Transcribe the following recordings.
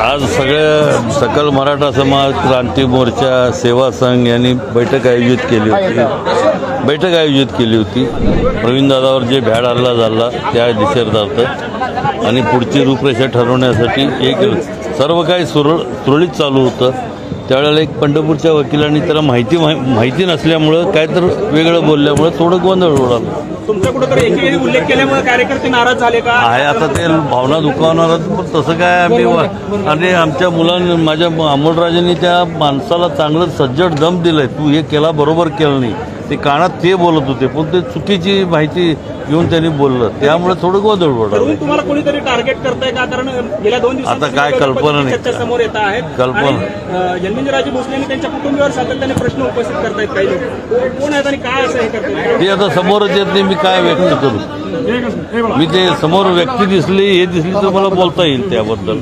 आज सकल मराठा समाज क्रांती मोर्चा सेवा संघ यांनी बैठक आयोजित केली होती प्रवीण दादावर जे भ्याड हल्ला झाला त्या निषेधार्थ आणि पुढची रूपरेषा ठरवण्यासाठी एक सर्व काही सुरळीत चालू होतं। त्यावेळेला एक पंढरपूरच्या वकिलांनी त्याला माहिती नसल्यामुळं काय तर वेगळं बोलल्यामुळं थोडं गोंधळ उडाला। तुमचा कुठेतरी एकेरी उल्लेख केल्यामुळे कार्यकर्ते नाराज झाले का? आहे आता ते भावना दुखावणार, पण तसं काय आम्ही आणि आमच्या मुलांनी माझ्या अमोलराजेंनी त्या माणसाला चांगलं सज्जड दम दिलंय, तू हे केला बरोबर केलं नाही, ते कानात ते बोलत होते पण ते चुकीची माहिती घेऊन त्यांनी बोललं, त्यामुळे थोडं गोंधळ उडाला। तुम्हाला कोणीतरी टार्गेट करताय का? कारण गेल्या 2 दिवसात आता काय कल्पना नाही, चर्चा समोर येत आहेत कल्पना जन्मेजयराजे भोसले यांनी त्यांच्या कुटुंबियावर सातत्याने प्रश्न उपस्थित करतायत काही लोक, कोण आहेत आणि काय असं हे करतात ते आता समोरच येत नाही, मी काय व्यक्त करू? मी ते समोर व्यक्ती दिसली हे दिसली तर मला बोलता येईल त्याबद्दल।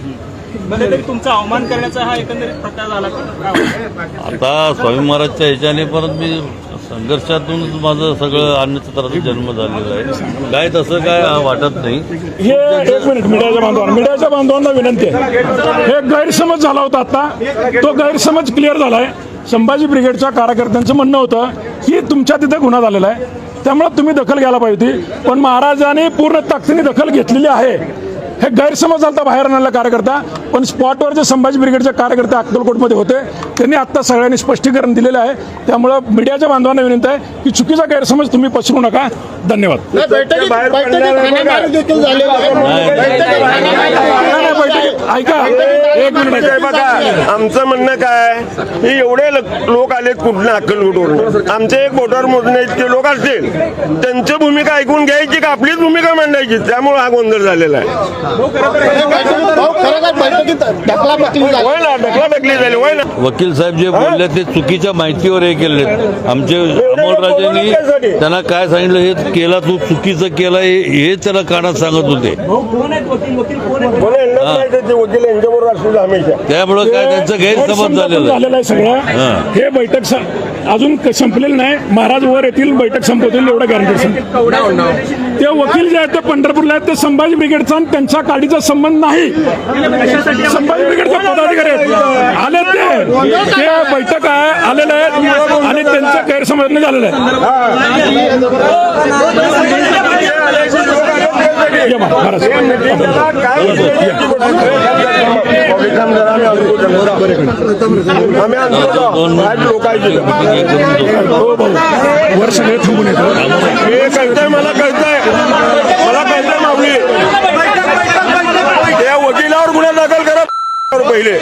तरी तुमचा अवमान करण्याचा हा एकंदरीत प्रकार झाला का? आता स्वामी महाराजच्या ह्याच्याने परत मी संघर्षातूनच माझं सगळं अन्नछत्राचा जन्म झालेला आहे, काय तसं काय वाटत नाही। हे एक मिनिट, मीडियाच्या बांधवांना विनंती आहे, हे गैरसमज झाला होता, आता तो गैरसमज क्लिअर झालाय। संभाजी ब्रिगेडच्या कार्यकर्त्यांचं म्हणणं होतं की तुमच्या तिथे गुन्हा झालेला आहे, त्यामुळे तुम्ही दखल घ्यायला पाहिजे होती, पण महाराजांनी पूर्ण ताकदीने दखल घेतलेली आहे। हे गैरसमज झाला बाहेर आणलेला कार्यकर्ता, पण स्पॉटवर जे संभाजी ब्रिगेडचे कार्यकर्ते अक्कलकोटमध्ये होते त्यांनी आता सगळ्यांनी स्पष्टीकरण दिलेलं आहे। त्यामुळे मीडियाच्या बांधवांना विनंती आहे की चुकीचा गैरसमज तुम्ही पसरू नका। धन्यवाद। ऐका एक मिनिट, बघा आमचं म्हणणं काय, हे एवढे लोक आलेत कुठल्या अक्कलकोटवरून, आमचे एक वोटर मोजणे इतके लोक असतील, त्यांची भूमिका ऐकून घ्यायची का आपलीच भूमिका मांडायची, त्यामुळे हा गोंधळ झालेला आहे। ढकलाढकली झाली होय ना। वकील साहेब जे बोलले ते चुकीच्या माहितीवर हे केले, आमचे अमोलराजेंनी त्यांना काय सांगितलं, हे केला तू चुकीचं केलं हे त्याला कानात सांगत होते, त्यामुळे काय त्यांचं गैरसमज झालेलं आहे सगळं। हे बैठक अजून संपलेलं नाही, महाराज वर येतील, बैठक संपवतील एवढं गॅरंटी। ते वकील जे आहेत ते पंढरपूरला आहेत, ते संभाजी ब्रिगेडचा आणि त्यांच्या गाडीचा संबंध नाही, संभाजी ब्रिगेडचे पदाधिकारी आले, ते बैठक आहे आलेले आहेत आणि त्यांचं गैरसमज झालेलं आहे। वर्ष थांबून येतो मला कळतंय माऊली, या वकिलावर गुन्हा दाखल करा पहिले।